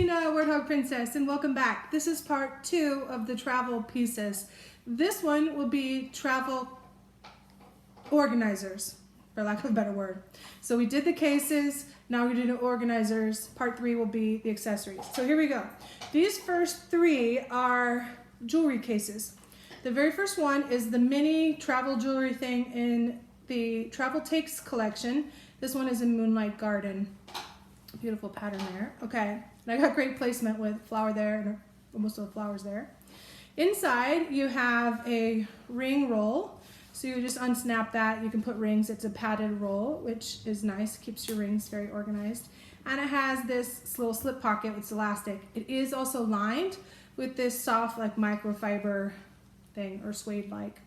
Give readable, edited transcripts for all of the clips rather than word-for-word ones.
Gina, Wordhog Princess, and welcome back. This is part 2 of the travel pieces. This one will be travel organizers, for lack of a better word. So we did the cases, now we're doing the organizers. Part 3 will be the accessories. So here we go. These first 3 are jewelry cases. The very first one is the mini travel jewelry thing in the Travel Takes collection. This one is in Moonlight Garden. Beautiful pattern there. Okay, and I got great placement with flower there and almost all the flowers there. Inside you have a ring roll. So you just unsnap that. You can put rings. It's a padded roll, which is nice. Keeps your rings very organized. And it has this little slip pocket with elastic. It is also lined with this soft like microfiber thing or suede like.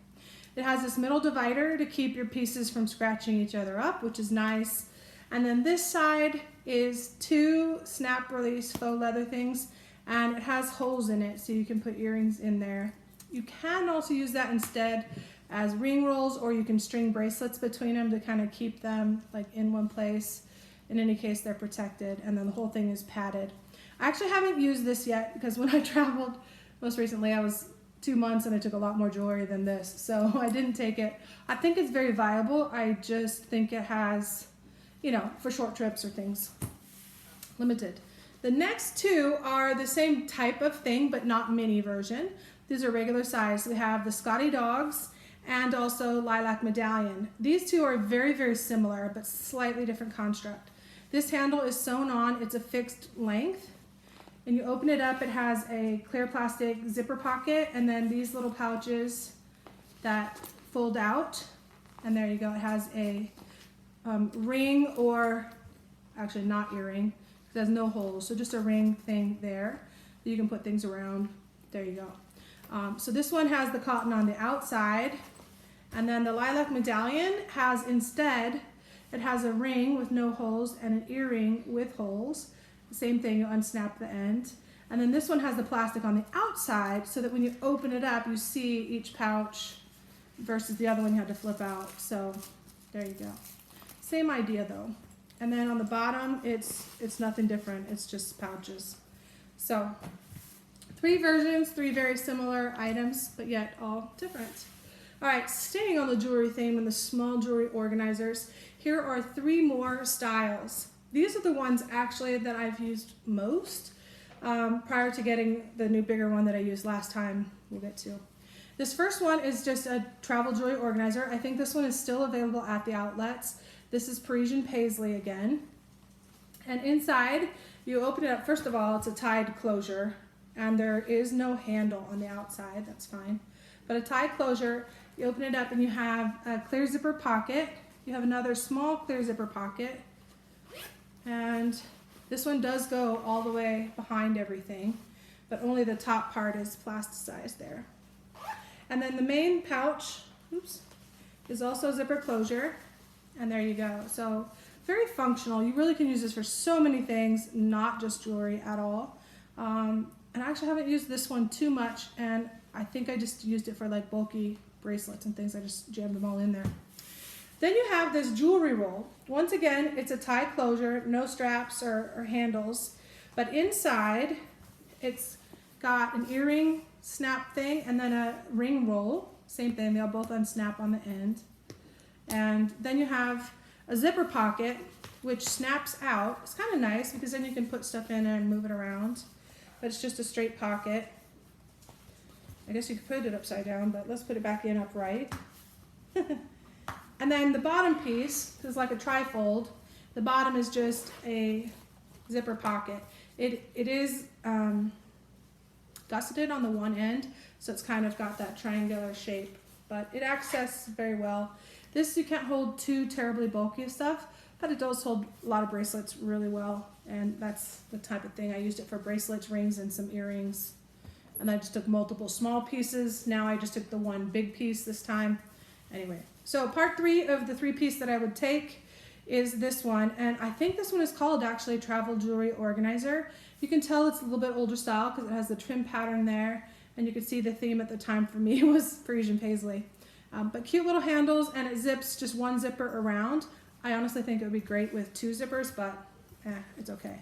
It has this middle divider to keep your pieces from scratching each other up, which is nice. And then this side is 2 snap release faux leather things, and it has holes in it so you can put earrings in there. You can also use that instead as ring rolls, or you can string bracelets between them to kind of keep them like in one place. In any case, they're protected, and then the whole thing is padded. I actually haven't used this yet because when I traveled most recently, I was 2 months and I took a lot more jewelry than this, so I didn't take it. I think it's very viable. I just think it has, you know, for short trips or things, limited. The next 2 are the same type of thing, but not mini version. These are regular size. We have the Scottie dogs and also Lilac Medallion. These 2 are very, very similar, but slightly different construct. This handle is sewn on. It's a fixed length. And you open it up, it has a clear plastic zipper pocket, and then these little pouches that fold out. And there you go, it has a ring, or actually not earring, it has no holes, so just a ring thing there that you can put things around. There you go. So this one has the cotton on the outside, and then the Lilac Medallion has instead, it has a ring with no holes and an earring with holes. Same thing, you unsnap the end. And then this one has the plastic on the outside so that when you open it up, you see each pouch versus the other one you had to flip out. So there you go. Same idea though. And then on the bottom, it's nothing different. It's just pouches. So 3 versions, 3 very similar items, but yet all different. All right, staying on the jewelry theme and the small jewelry organizers, here are 3 more styles. These are the ones actually that I've used most prior to getting the new bigger one that I used last time. We'll get to. This first one is just a travel jewelry organizer. I think this one is still available at the outlets. This is Parisian Paisley again. And inside, you open it up. First of all, it's a tied closure, and there is no handle on the outside. That's fine. But a tied closure, you open it up and you have a clear zipper pocket. You have another small clear zipper pocket. And this one does go all the way behind everything, but only the top part is plasticized there. And then the main pouch, is also zipper closure, and there you go. So very functional. You really can use this for so many things, not just jewelry at all. And I actually haven't used this one too much, and I think I just used it for like bulky bracelets and things. I just jammed them all in there. Then you have this jewelry roll. Once again, it's a tie closure, no straps or handles, but inside it's got an earring snap thing and then a ring roll. Same thing, they'll both unsnap on the end. And then you have a zipper pocket, which snaps out. It's kind of nice because then you can put stuff in and move it around, but it's just a straight pocket. I guess you could put it upside down, but let's put it back in upright. And then the bottom piece is like a trifold. The bottom is just a zipper pocket. It is gusseted on the one end, so it's kind of got that triangular shape, but it accesses very well. This, you can't hold too terribly bulky stuff, but it does hold a lot of bracelets really well, and that's the type of thing. I used it for bracelets, rings, and some earrings. And I just took multiple small pieces. Now I just took the one big piece this time. Anyway, so part 3 of the 3-piece that I would take is this one, and I think this one is called actually Travel Jewelry Organizer. You can tell it's a little bit older style because it has the trim pattern there, and you can see the theme at the time for me was Parisian Paisley. But cute little handles, and it zips just one zipper around. I honestly think it would be great with 2 zippers, but it's okay.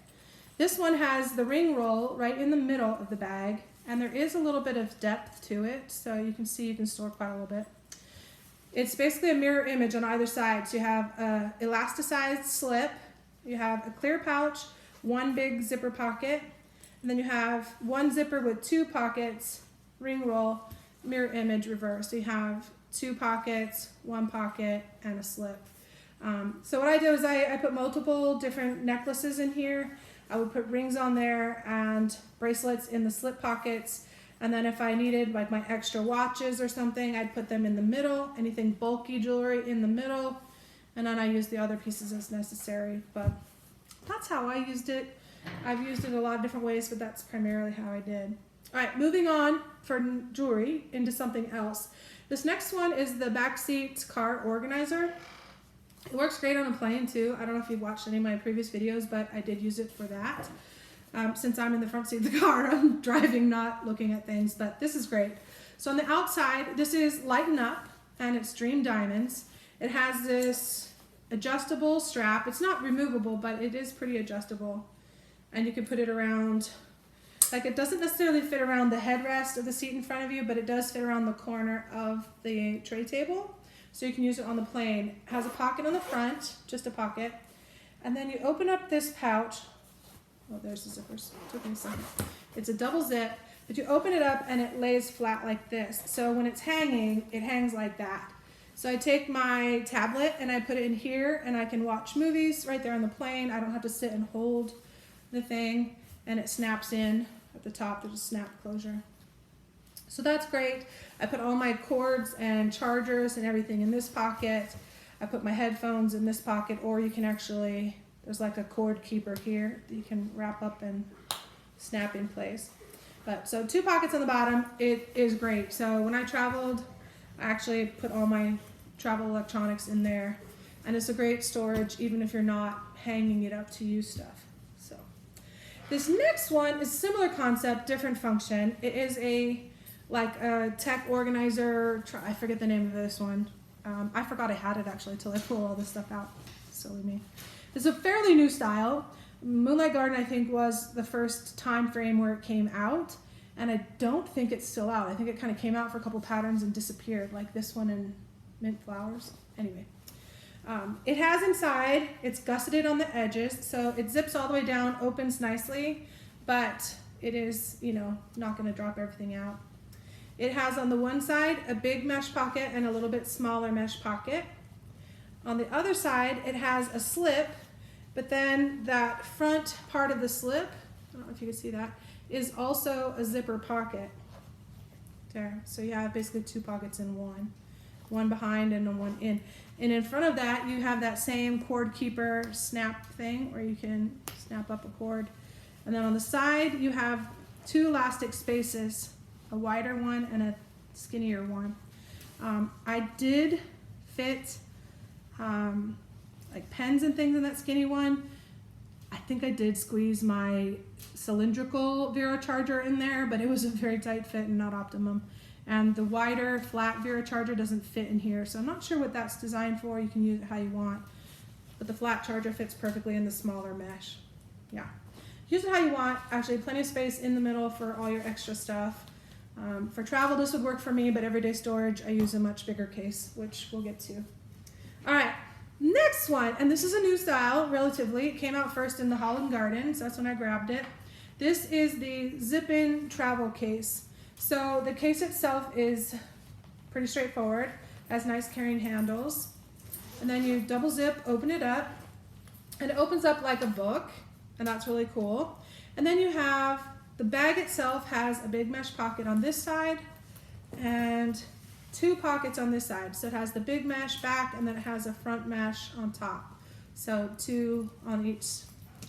This one has the ring roll right in the middle of the bag, and there is a little bit of depth to it, so you can see you can store quite a little bit. It's basically a mirror image on either side. So you have a elasticized slip, you have a clear pouch, one big zipper pocket, and then you have one zipper with two pockets, ring roll, mirror image, reverse. So you have two pockets, one pocket, and a slip. So what I did was I put multiple different necklaces in here. I would put rings on there and bracelets in the slip pockets. And then if I needed like my extra watches or something, I'd put them in the middle, anything bulky jewelry in the middle. And then I used the other pieces as necessary. But that's how I used it. I've used it a lot of different ways, but that's primarily how I did. All right, moving on for jewelry into something else. This next one is the Backseat Car Organizer. It works great on a plane too. I don't know if you've watched any of my previous videos, but I did use it for that. Since I'm in the front seat of the car, I'm driving, not looking at things, but this is great. So on the outside, this is Lighten Up, and it's Dream Diamonds. It has this adjustable strap. It's not removable, but it is pretty adjustable. And you can put it around, like it doesn't necessarily fit around the headrest of the seat in front of you, but it does fit around the corner of the tray table. So you can use it on the plane. It has a pocket on the front, just a pocket. And then you open up this pouch. Oh, there's the zippers. It took me a second. It's a double zip, but you open it up and it lays flat like this. So when it's hanging, it hangs like that. So I take my tablet and I put it in here and I can watch movies right there on the plane. I don't have to sit and hold the thing, and it snaps in at the top. There's a snap closure. So that's great. I put all my cords and chargers and everything in this pocket. I put my headphones in this pocket, or you can actually, there's like a cord keeper here that you can wrap up and snap in place. But so two pockets on the bottom, it is great. So when I traveled, I actually put all my travel electronics in there, and it's a great storage even if you're not hanging it up to use stuff. So this next one is similar concept, different function. It is like a tech organizer. I forget the name of this one. I forgot I had it actually till I pulled all this stuff out. Silly me. It's a fairly new style. Moonlight Garden, I think, was the first time frame where it came out, and I don't think it's still out. I think it kind of came out for a couple patterns and disappeared, like this one in Mint Flowers. Anyway, it has inside, it's gusseted on the edges, so it zips all the way down, opens nicely, but it is, you know, not going to drop everything out. It has on the one side a big mesh pocket and a little bit smaller mesh pocket. On the other side, it has a slip, but then that front part of the slip, I don't know if you can see that, is also a zipper pocket. There, so you have basically two pockets in one behind and one in. And in front of that, you have that same cord keeper snap thing where you can snap up a cord. And then on the side, you have two elastic spaces, a wider one and a skinnier one. I did fit like pens and things in that skinny one. I think I did squeeze my cylindrical Vera charger in there, but it was a very tight fit and not optimum. And the wider flat Vera charger doesn't fit in here, so I'm not sure what that's designed for. You can use it how you want, but the flat charger fits perfectly in the smaller mesh. Yeah, use it how you want. Actually, plenty of space in the middle for all your extra stuff. For travel, this would work for me, but everyday storage, I use a much bigger case, which we'll get to. All right, next one, and this is a new style, relatively. It came out first in the Holland Gardens, that's when I grabbed it. This is the zip-in travel case. So the case itself is pretty straightforward, has nice carrying handles. And then you double zip, open it up, and it opens up like a book, and that's really cool. And then you have, the bag itself has a big mesh pocket on this side and two pockets on this side. So it has the big mesh back and then it has a front mesh on top. So two on each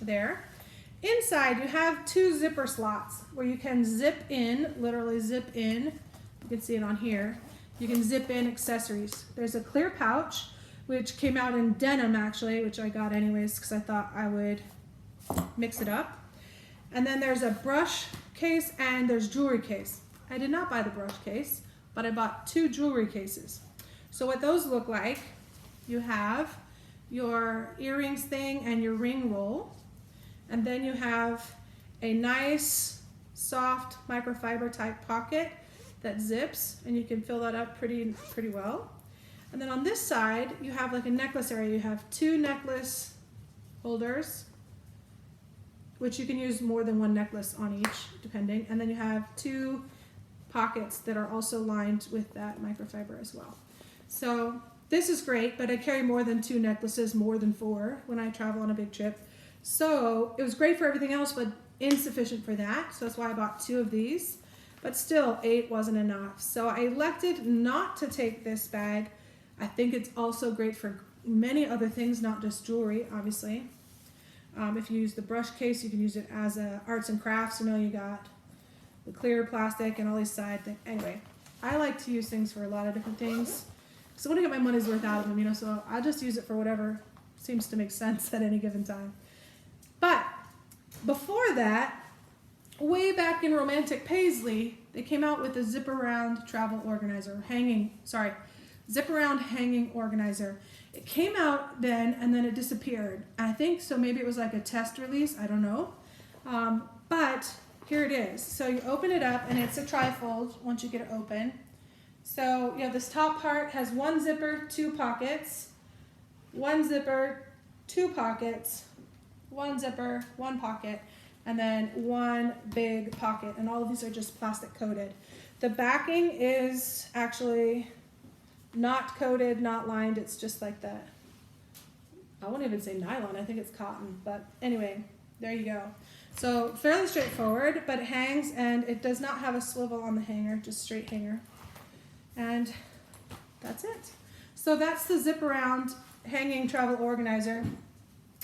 there. Inside you have two zipper slots where you can zip in, literally zip in. You can see it on here. You can zip in accessories. There's a clear pouch, which came out in Denim actually, which I got anyways because I thought I would mix it up. And then there's a brush case and there's jewelry case. I did not buy the brush case, but I bought two jewelry cases. So what those look like, you have your earrings thing and your ring roll. And then you have a nice, soft microfiber type pocket that zips, and you can fill that up pretty well. And then on this side, you have like a necklace area. You have 2 necklace holders, which you can use more than 1 necklace on each, depending. And then you have 2 pockets that are also lined with that microfiber as well. So this is great, but I carry more than 2 necklaces, more than 4 when I travel on a big trip. So it was great for everything else, but insufficient for that. So that's why I bought 2 of these, but still 8 wasn't enough. So I elected not to take this bag. I think it's also great for many other things, not just jewelry, obviously. If you use the brush case, you can use it as a arts and crafts. You know, you got the clear plastic and all these side things. Anyway, I like to use things for a lot of different things. So I want to get my money's worth out of them, you know, so I just use it for whatever seems to make sense at any given time. But before that, way back in Romantic Paisley, they came out with a zip around travel organizer, zip around hanging organizer. It came out then and then it disappeared. I think so, maybe it was like a test release, I don't know. But here it is. So you open it up and it's a trifold once you get it open. So you have this top part has 1 zipper, 2 pockets, 1 zipper, 2 pockets, 1 zipper, 1 pocket, and then 1 big pocket. And all of these are just plastic coated. The backing is actually not coated, not lined. It's just like that. I won't even say nylon. I think it's cotton. But anyway, there you go. So fairly straightforward, but it hangs and it does not have a swivel on the hanger, just straight hanger. And that's it. So that's the zip around hanging travel organizer.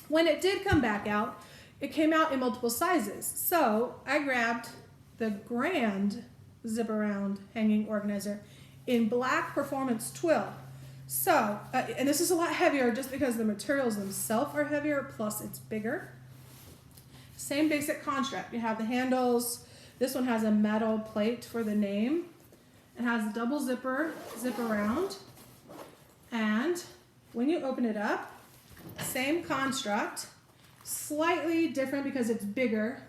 When it did come back out, it came out in multiple sizes. So I grabbed the grand zip around hanging organizer in black performance twill. So, and this is a lot heavier just because the materials themselves are heavier, plus it's bigger. Same basic construct. You have the handles. This one has a metal plate for the name. It has a double zipper, zip around. And when you open it up, same construct, slightly different because it's bigger.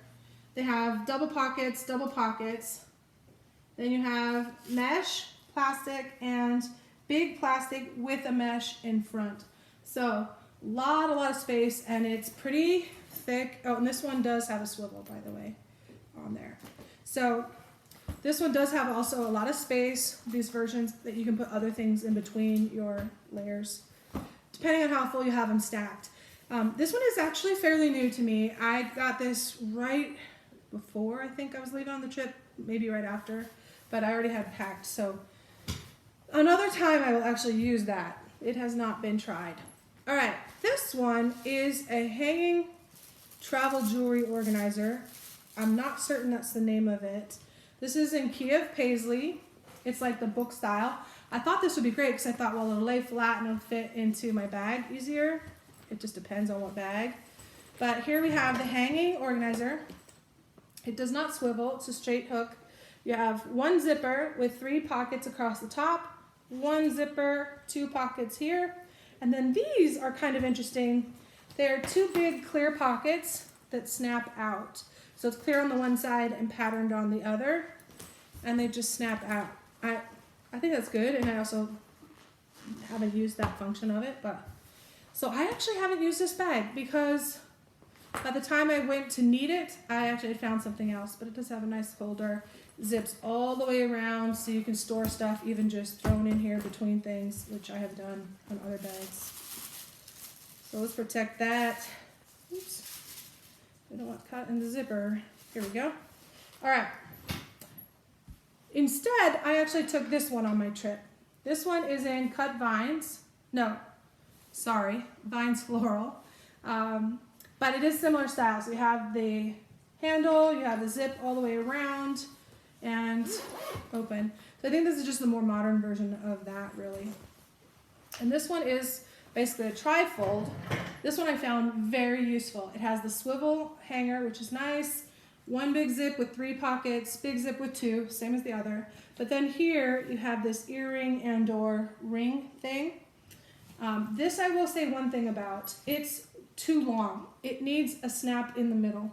They have double pockets. Then you have mesh, plastic, and big plastic with a mesh in front. So a lot of space, and it's pretty thick. Oh, and this one does have a swivel, by the way, on there. So this one does have also a lot of space, these versions, that you can put other things in between your layers, depending on how full you have them stacked. This one is actually fairly new to me. I got this right before I think I was leaving on the trip, maybe right after, but I already had packed. So another time I will actually use that. It has not been tried. All right, this one is a hanging travel jewelry organizer. I'm not certain that's the name of it. This is in Kiev Paisley. It's like the book style. I thought this would be great because I thought, well, it'll lay flat and it'll fit into my bag easier. It just depends on what bag. But here we have the hanging organizer. It does not swivel, it's a straight hook. You have 1 zipper with 3 pockets across the top, 1 zipper, 2 pockets here. And then these are kind of interesting. They're 2 big clear pockets that snap out. So it's clear on the one side and patterned on the other, and they just snap out. I think that's good, and I also haven't used that function of it, but so I actually haven't used this bag because by the time I went to need it, I actually found something else, but it does have a nice holder. Zips all the way around so you can store stuff even just thrown in here between things, which I have done on other bags. So let's protect that. Oops. We don't want cut in the zipper. Here we go. All right. Instead, I actually took this one on my trip. This one is in cut vines. No, sorry, vines floral. But it is similar style. So you have the handle, you have the zip all the way around and open. So I think this is just the more modern version of that, really. And this one is basically a trifold. This one I found very useful. It has the swivel hanger, which is nice. 1 big zip with 3 pockets, big zip with 2, same as the other. But then here you have this earring and or ring thing. This I will say one thing about. It's too long. It needs a snap in the middle,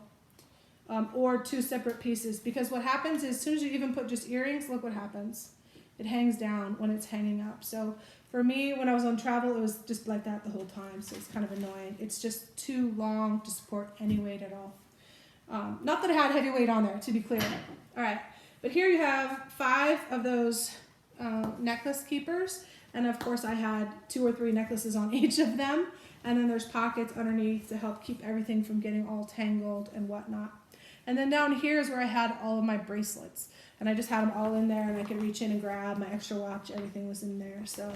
or two separate pieces, because what happens is as soon as you even put just earrings, look what happens. It hangs down when it's hanging up. So for me, when I was on travel, it was just like that the whole time, so it's kind of annoying. It's just too long to support any weight at all. Not that I had heavy weight on there, to be clear. All right, but here you have 5 of those necklace keepers, and of course I had 2 or 3 necklaces on each of them, and then there's pockets underneath to help keep everything from getting all tangled and whatnot. And then down here is where I had all of my bracelets, and I just had them all in there, and I could reach in and grab my extra watch. Everything was in there, so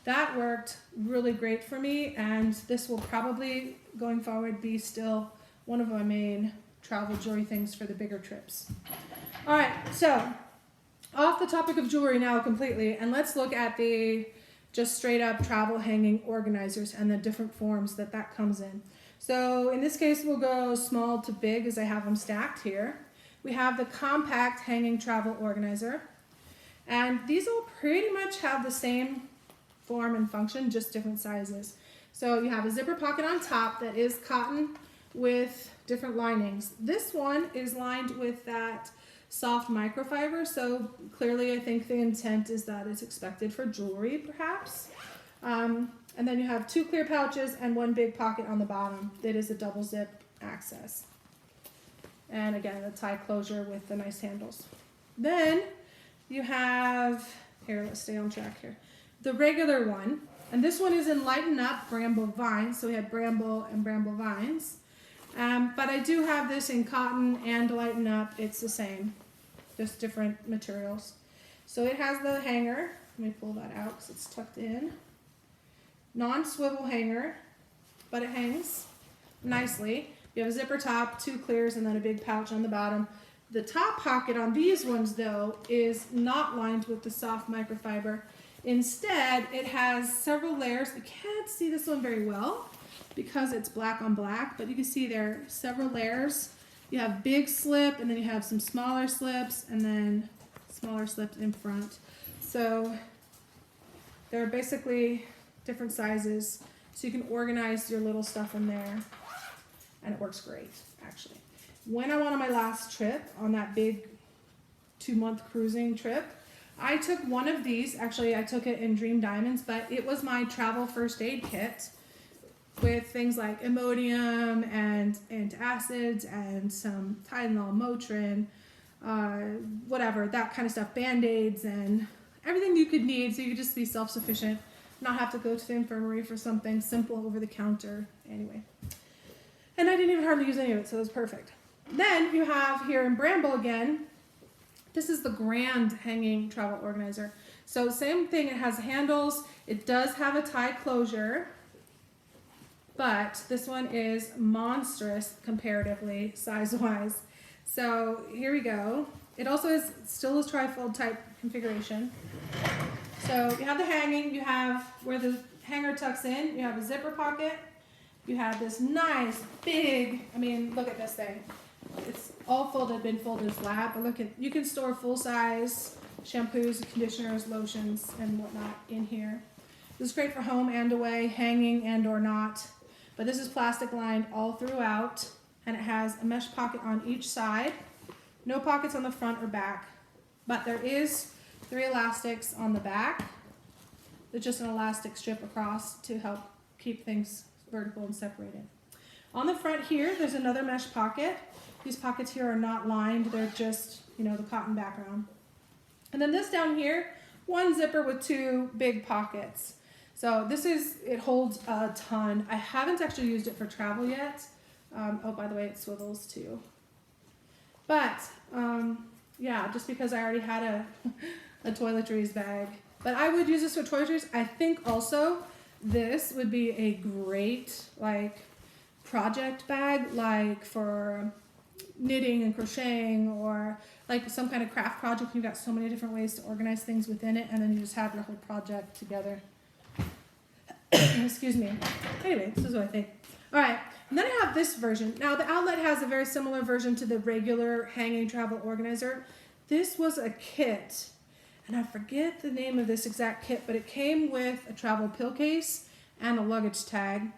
that worked really great for me, and this will probably going forward be still one of my main travel jewelry things for the bigger trips. All right, so off the topic of jewelry now completely, and let's look at the just straight up travel hanging organizers and the different forms that that comes in. So in this case, we'll go small to big as I have them stacked here. We have the compact hanging travel organizer, and these all pretty much have the same form and function, just different sizes. So you have a zipper pocket on top that is cotton with different linings. This one is lined with that soft microfiber, so clearly I think the intent is that it's expected for jewelry perhaps. And then you have 2 clear pouches and 1 big pocket on the bottom that is a double zip access. And again, the tie closure with the nice handles. Then you have, here, let's stay on track here, the regular one, and this one is in Lighten Up Bramble Vines, so we had Bramble and Bramble Vines. But I do have this in cotton and Lighten Up. It's the same, just different materials. So it has the hanger. Let me pull that out because it's tucked in. Non-swivel hanger, but it hangs nicely. You have a zipper top, 2 clears, and then a big pouch on the bottom. The top pocket on these ones, though, is not lined with the soft microfiber. Instead, it has several layers. You can't see this one very well because it's black on black, but you can see there are several layers. You have big slip, and then you have some smaller slips, and then smaller slips in front. So they're basically different sizes, so you can organize your little stuff in there, and it works great, actually. When I went on my last trip, on that big 2-month cruising trip, I took one of these. Actually, I took it in Dream Diamonds, but it was my travel first aid kit with things like Imodium and antacids and some Tylenol, Motrin, whatever, that kind of stuff, Band-Aids and everything you could need so you could just be self-sufficient, not have to go to the infirmary for something simple over the counter anyway. And I didn't even hardly use any of it, so it was perfect. Then you have here in Bramble again, this is the Grand Hanging Travel Organizer. So same thing, it has handles, it does have a tie closure, but this one is monstrous comparatively, size-wise. So here we go. It also is still a trifold type configuration. So you have the hanging, you have where the hanger tucks in, you have a zipper pocket, you have this nice big, I mean, look at this thing. It's all folded, been folded flat, but look at, you can store full-size shampoos, conditioners, lotions, and whatnot in here. This is great for home and away, hanging and or not, but this is plastic lined all throughout, and it has a mesh pocket on each side. No pockets on the front or back, but there is 3 elastics on the back. There's just an elastic strip across to help keep things vertical and separated. On the front here, there's another mesh pocket. These pockets here are not lined, they're just, you know, the cotton background. And then this down here, 1 zipper with 2 big pockets. So this is, it holds a ton. I haven't actually used it for travel yet. Oh, by the way, it swivels too. But, yeah, just because I already had a toiletries bag. But I would use this for toiletries. I think also this would be a great, like, project bag, like for knitting and crocheting, or like some kind of craft project. You've got so many different ways to organize things within it, and then you just have your whole project together. Excuse me. Anyway, this is what I think. All right, and then I have this version. Now, the Outlet has a very similar version to the regular hanging travel organizer. This was a kit, and I forget the name of this exact kit, but it came with a travel pill case and a luggage tag.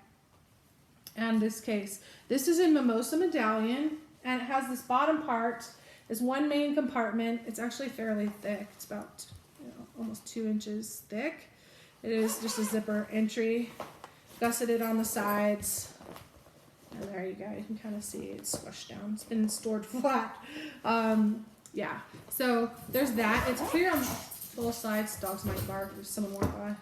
and this case. This is in Mimosa Medallion, and it has this bottom part, this one main compartment. It's actually fairly thick. It's about almost 2 inches thick. It is just a zipper entry, gusseted on the sides. And there you go. You can kind of see it's squished down. It's been stored flat. Yeah. So there's that. It's clear on both sides. Dogs might bark if someone walk by.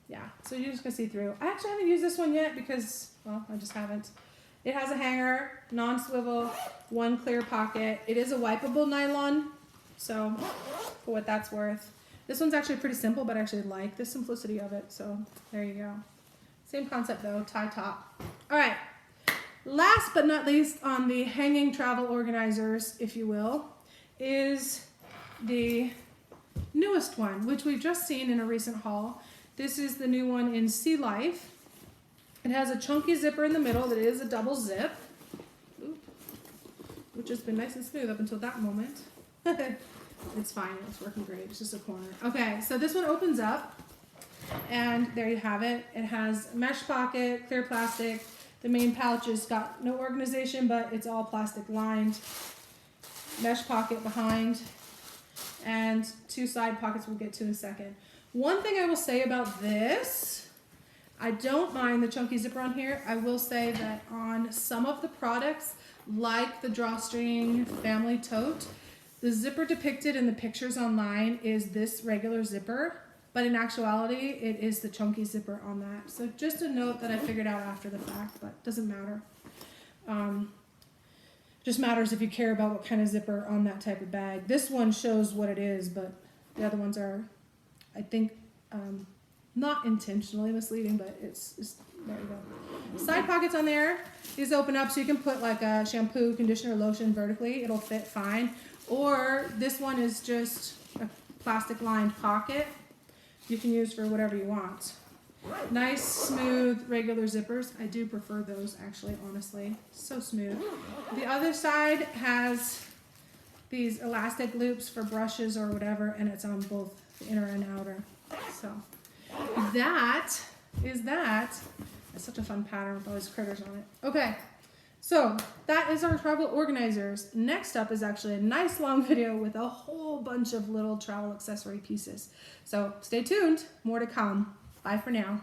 Yeah. So you're just gonna see through. I actually haven't used this one yet because, well, I just haven't. It has a hanger, non-swivel, one clear pocket. It is a wipeable nylon, so for what that's worth. This one's actually pretty simple, but I actually like the simplicity of it. So there you go. Same concept though, tie top. All right. Last but not least on the hanging travel organizers, if you will, is the newest one, which we've just seen in a recent haul. This is the new one in Sea Life. It has a chunky zipper in the middle that is a double zip, which has been nice and smooth up until that moment. It's fine, it's working great, it's just a corner. Okay, so this one opens up, and there you have it. It has a mesh pocket, clear plastic. The main pouch has got no organization, but it's all plastic lined. Mesh pocket behind, and 2 side pockets we'll get to in a second. One thing I will say about this, I don't mind the chunky zipper on here. I will say that on some of the products, like the drawstring family tote, the zipper depicted in the pictures online is this regular zipper, but in actuality, it is the chunky zipper on that. So just a note that I figured out after the fact, but doesn't matter. Just matters if you care about what kind of zipper on that type of bag. This one shows what it is, but the other ones are, I think, not intentionally misleading, but it's there you go. Side pockets on there. These open up so you can put like a shampoo, conditioner, lotion vertically. It'll fit fine. Or this one is just a plastic lined pocket. You can use for whatever you want. Nice, smooth, regular zippers. I do prefer those actually, honestly. So smooth. The other side has these elastic loops for brushes or whatever, and it's on both the inner and outer. So that is that. It's such a fun pattern with all these critters on it. Okay, so that is our travel organizers. Next up is actually a nice long video with a whole bunch of little travel accessory pieces. So stay tuned, more to come. Bye for now.